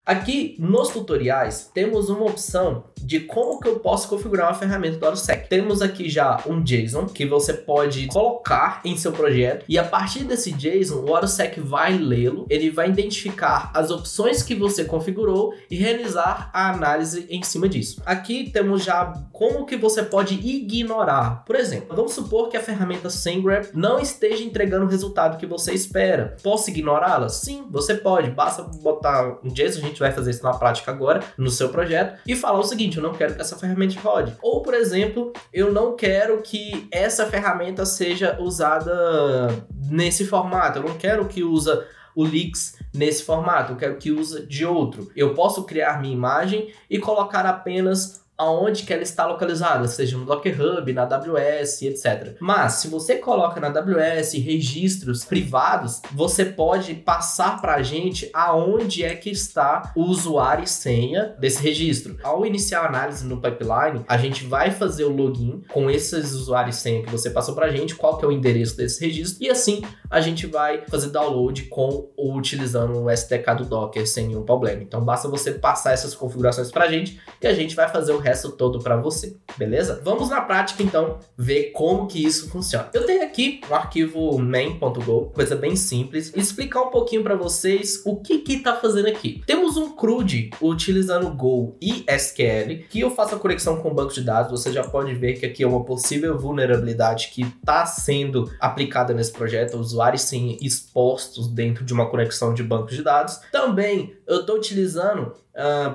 Aqui nos tutoriais temos uma opção de como que eu posso configurar uma ferramenta do AutoSec. Temos aqui já um JSON que você pode colocar em seu projeto e a partir desse JSON o AutoSec vai lê-lo, ele vai identificar as opções que você configurou e realizar a análise em cima disso. Aqui temos já como que você pode ignorar. Por exemplo, vamos supor que a ferramenta SendGrab não esteja entregando o resultado que você espera. Posso ignorá-la? Sim, você pode. Basta botar um JSON, a gente vai fazer isso na prática agora, no seu projeto, e falar o seguinte: eu não quero que essa ferramenta rode. Ou, por exemplo, eu não quero que essa ferramenta seja usada nesse formato, eu não quero que use o Leaks nesse formato, eu quero que use de outro. Eu posso criar minha imagem e colocar apenas aonde que ela está localizada, seja no Docker Hub, na AWS, etc. Mas se você coloca na AWS registros privados, você pode passar para a gente aonde é que está o usuário e senha desse registro. Ao iniciar a análise no pipeline, a gente vai fazer o login com esses usuários e senha que você passou para a gente, qual que é o endereço desse registro, e assim a gente vai fazer download utilizando o SDK do Docker sem nenhum problema. Então basta você passar essas configurações para a gente e a gente vai fazer o resto todo para você, beleza? Vamos na prática então ver como que isso funciona. Eu tenho aqui um arquivo main.go, coisa bem simples, e explicar um pouquinho para vocês o que está fazendo aqui. Temos um CRUD utilizando Go e SQL, que eu faço a conexão com o banco de dados. Você já pode ver que aqui é uma possível vulnerabilidade que está sendo aplicada nesse projeto, usuários sem expostos dentro de uma conexão de banco de dados. Também eu estou utilizando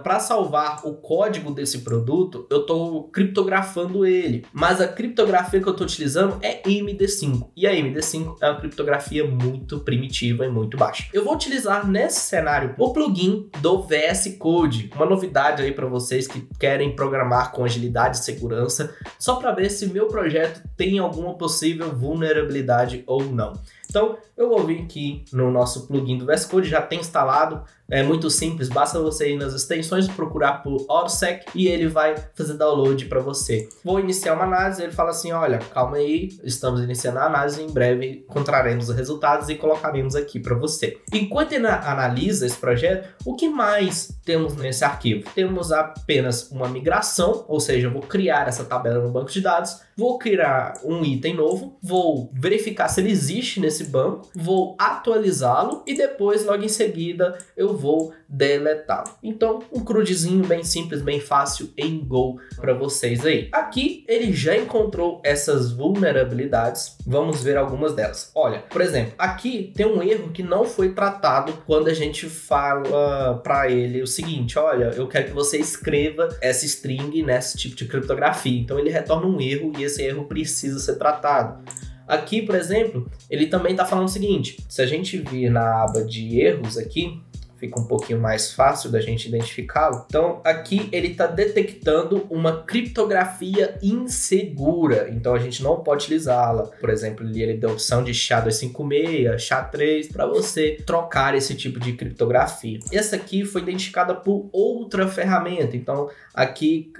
para salvar o código desse produto, eu estou criptografando ele, mas a criptografia que eu estou utilizando é MD5, e a MD5 é uma criptografia muito primitiva e muito baixa. Eu vou utilizar nesse cenário o plugin do VS Code, uma novidade aí para vocês que querem programar com agilidade e segurança, só para ver se meu projeto tem alguma possível vulnerabilidade ou não. Então, eu vou vir aqui no nosso plugin do VS Code, já tem instalado, é muito simples, basta você ir nas extensões, procurar por AutoSec e ele vai fazer download para você. Vou iniciar uma análise, ele fala assim: olha, calma aí, estamos iniciando a análise, em breve encontraremos os resultados e colocaremos aqui para você. Enquanto ele analisa esse projeto, o que mais temos nesse arquivo? Temos apenas uma migração, ou seja, eu vou criar essa tabela no banco de dados, vou criar um item novo, vou verificar se ele existe nesse banco, vou atualizá-lo e depois, logo em seguida, eu vou deletá-lo. Então, um CRUDzinho bem simples, bem fácil em Go para vocês aí. Aqui, ele já encontrou essas vulnerabilidades. Vamos ver algumas delas. Olha, por exemplo, aqui tem um erro que não foi tratado quando a gente fala para ele o seguinte: olha, eu quero que você escreva essa string nesse tipo de criptografia. Então, ele retorna um erro e esse erro precisa ser tratado. Aqui, por exemplo, ele também está falando o seguinte: se a gente vir na aba de erros aqui, fica um pouquinho mais fácil da gente identificá-lo. Então, aqui ele está detectando uma criptografia insegura, então a gente não pode utilizá-la. Por exemplo, ele deu a opção de SHA-256, SHA-3, para você trocar esse tipo de criptografia. Essa aqui foi identificada por outra ferramenta, então aqui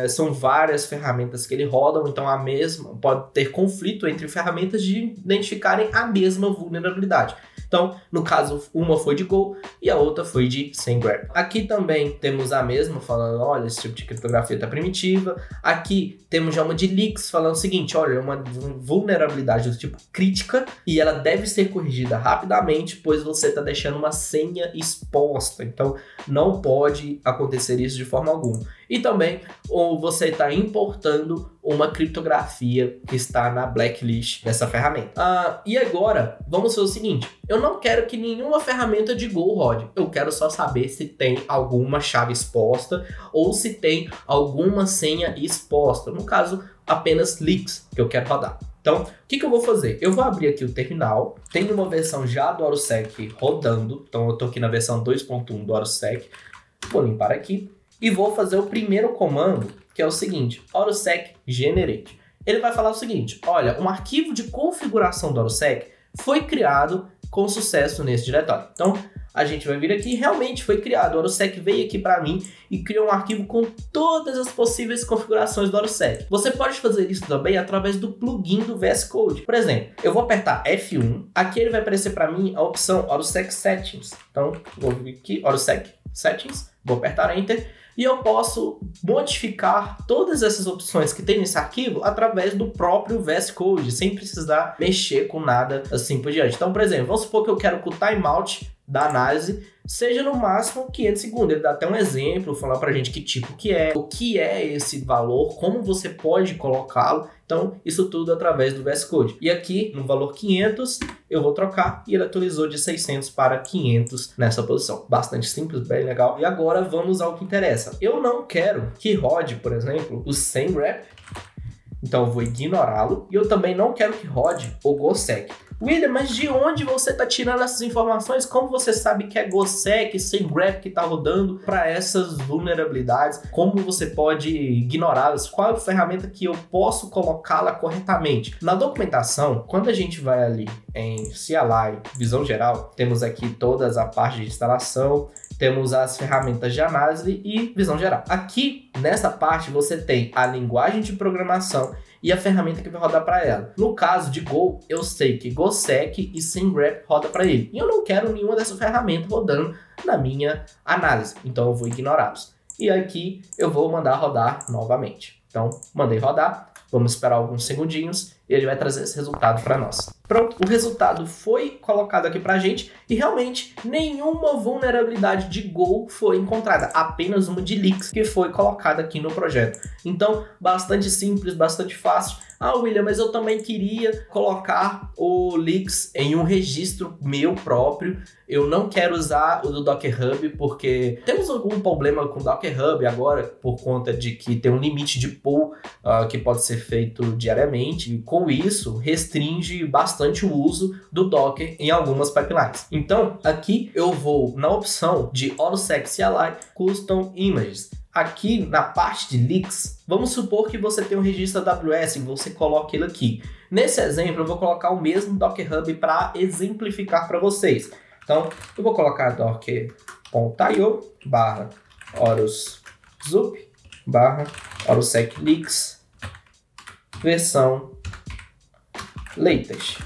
são várias ferramentas que ele rodam, então a mesma pode ter conflito entre ferramentas de identificarem a mesma vulnerabilidade. Então, no caso, uma foi de Go e a outra foi de SendGrab. Aqui também temos a mesma, falando: olha, esse tipo de criptografia está primitiva. Aqui temos já uma de Leaks, falando o seguinte: olha, é uma vulnerabilidade do tipo crítica e ela deve ser corrigida rapidamente, pois você está deixando uma senha exposta. Então, não pode acontecer isso de forma alguma. E também, ou você está importando uma criptografia que está na blacklist dessa ferramenta. E agora, vamos fazer o seguinte: eu não quero que nenhuma ferramenta de Go rode. Eu quero só saber se tem alguma chave exposta ou se tem alguma senha exposta. No caso, apenas leaks que eu quero rodar. Então, o que eu vou fazer? Eu vou abrir aqui o terminal. Tem uma versão já do AutoSec rodando. Então, eu estou aqui na versão 2.1 do AutoSec. Vou limpar aqui e vou fazer o primeiro comando, que é o seguinte: AutoSec generate. Ele vai falar o seguinte: olha, um arquivo de configuração do AutoSec foi criado com sucesso nesse diretório. Então, a gente vai vir aqui e realmente foi criado. O AutoSec veio aqui para mim e criou um arquivo com todas as possíveis configurações do AutoSec. Você pode fazer isso também através do plugin do VS Code. Por exemplo, eu vou apertar F1, aqui ele vai aparecer para mim a opção AutoSec Settings. Então, vou vir aqui, AutoSec Settings, vou apertar Enter e eu posso modificar todas essas opções que tem nesse arquivo através do próprio VS Code, sem precisar mexer com nada assim por diante. Então, por exemplo, vamos supor que eu quero que o timeout da análise seja no máximo 500 segundos. Ele dá até um exemplo, falar pra gente que tipo que é, o que é esse valor, como você pode colocá-lo. Então, isso tudo através do VS Code. E aqui, no valor 500, eu vou trocar e ele atualizou de 600 para 500 nessa posição. Bastante simples, bem legal. E agora vamos ao que interessa. Eu não quero que rode, por exemplo, o SendGrep. Então, eu vou ignorá-lo. E eu também não quero que rode o GoSec. William, mas de onde você está tirando essas informações? Como você sabe que é GoSec, SendGrep que está rodando para essas vulnerabilidades? Como você pode ignorá-las? Qual é a ferramenta que eu posso colocá-la corretamente? Na documentação, quando a gente vai ali em CLI, visão geral, temos aqui todas a parte de instalação, temos as ferramentas de análise e visão geral. Aqui, nessa parte, você tem a linguagem de programação e a ferramenta que vai rodar para ela. No caso de Go, eu sei que GoSec e SendGrep roda para ele. E eu não quero nenhuma dessas ferramentas rodando na minha análise. Então eu vou ignorá-los. E aqui eu vou mandar rodar novamente. Então, mandei rodar. Vamos esperar alguns segundinhos e ele vai trazer esse resultado para nós. Pronto, o resultado foi colocado aqui para a gente e realmente nenhuma vulnerabilidade de Go foi encontrada, apenas uma de leaks que foi colocada aqui no projeto. Então, bastante simples, bastante fácil. Ah, William, mas eu também queria colocar o leaks em um registro meu próprio. Eu não quero usar o do Docker Hub porque temos algum problema com o Docker Hub agora por conta de que tem um limite de pull que pode ser feito diariamente. E com isso, restringe bastante o uso do Docker em algumas pipelines. Então, aqui eu vou na opção de ORUSEC CLI Custom Images. Aqui na parte de leaks, vamos supor que você tem um registro AWS e você coloca ele aqui. Nesse exemplo, eu vou colocar o mesmo Docker Hub para exemplificar para vocês. Então, eu vou colocar docker.io /oruszup /orusec leaks versão latest.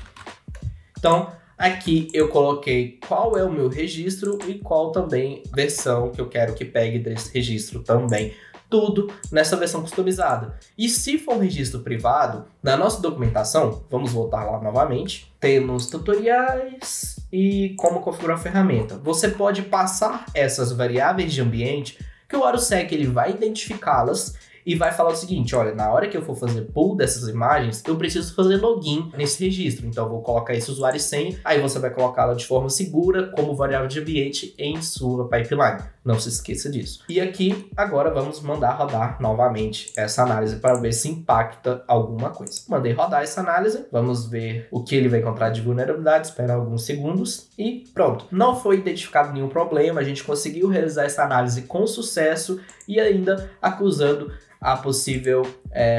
Então, aqui eu coloquei qual é o meu registro e qual também versão que eu quero que pegue desse registro também. Tudo nessa versão customizada. E se for um registro privado, na nossa documentação, vamos voltar lá novamente, temos tutoriais e como configurar a ferramenta. Você pode passar essas variáveis de ambiente que o ORUSEC ele vai identificá-las e vai falar o seguinte, olha, na hora que eu for fazer pull dessas imagens, eu preciso fazer login nesse registro. Então eu vou colocar esse usuário e senha, aí você vai colocá-la de forma segura como variável de ambiente em sua pipeline. Não se esqueça disso. E aqui, agora vamos mandar rodar novamente essa análise para ver se impacta alguma coisa. Mandei rodar essa análise, vamos ver o que ele vai encontrar de vulnerabilidade, espera alguns segundos e pronto. Não foi identificado nenhum problema, a gente conseguiu realizar essa análise com sucesso e ainda acusando a possível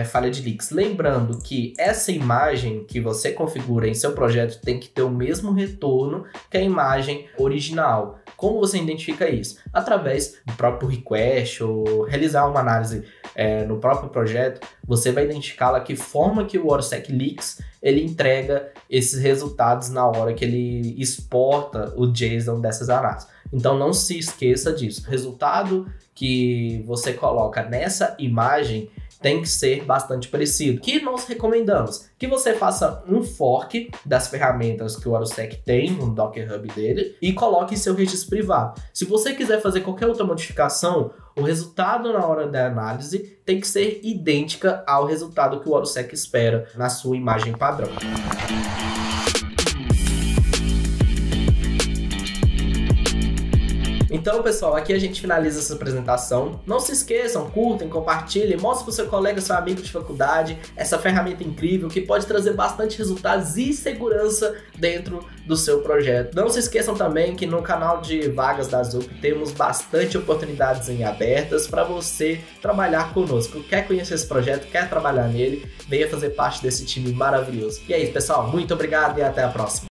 falha de leaks. Lembrando que essa imagem que você configura em seu projeto tem que ter o mesmo retorno que a imagem original. Como você identifica isso? Através do próprio request ou realizar uma análise no próprio projeto, você vai identificar que forma que o ORUSEC Leaks ele entrega esses resultados na hora que ele exporta o JSON dessas análises. Então não se esqueça disso. O resultado que você coloca nessa imagem tem que ser bastante parecido. O que nós recomendamos? Que você faça um fork das ferramentas que o ORUSEC tem no Docker Hub dele e coloque em seu registro privado. Se você quiser fazer qualquer outra modificação, o resultado na hora da análise tem que ser idêntica ao resultado que o ORUSEC espera na sua imagem padrão. Então, pessoal, aqui a gente finaliza essa apresentação. Não se esqueçam, curtem, compartilhem, mostrem para o seu colega, seu amigo de faculdade, essa ferramenta incrível que pode trazer bastante resultados e segurança dentro do seu projeto. Não se esqueçam também que no canal de vagas da ZUP temos bastante oportunidades em abertas para você trabalhar conosco. Quer conhecer esse projeto, quer trabalhar nele, venha fazer parte desse time maravilhoso. E é isso, pessoal. Muito obrigado e até a próxima.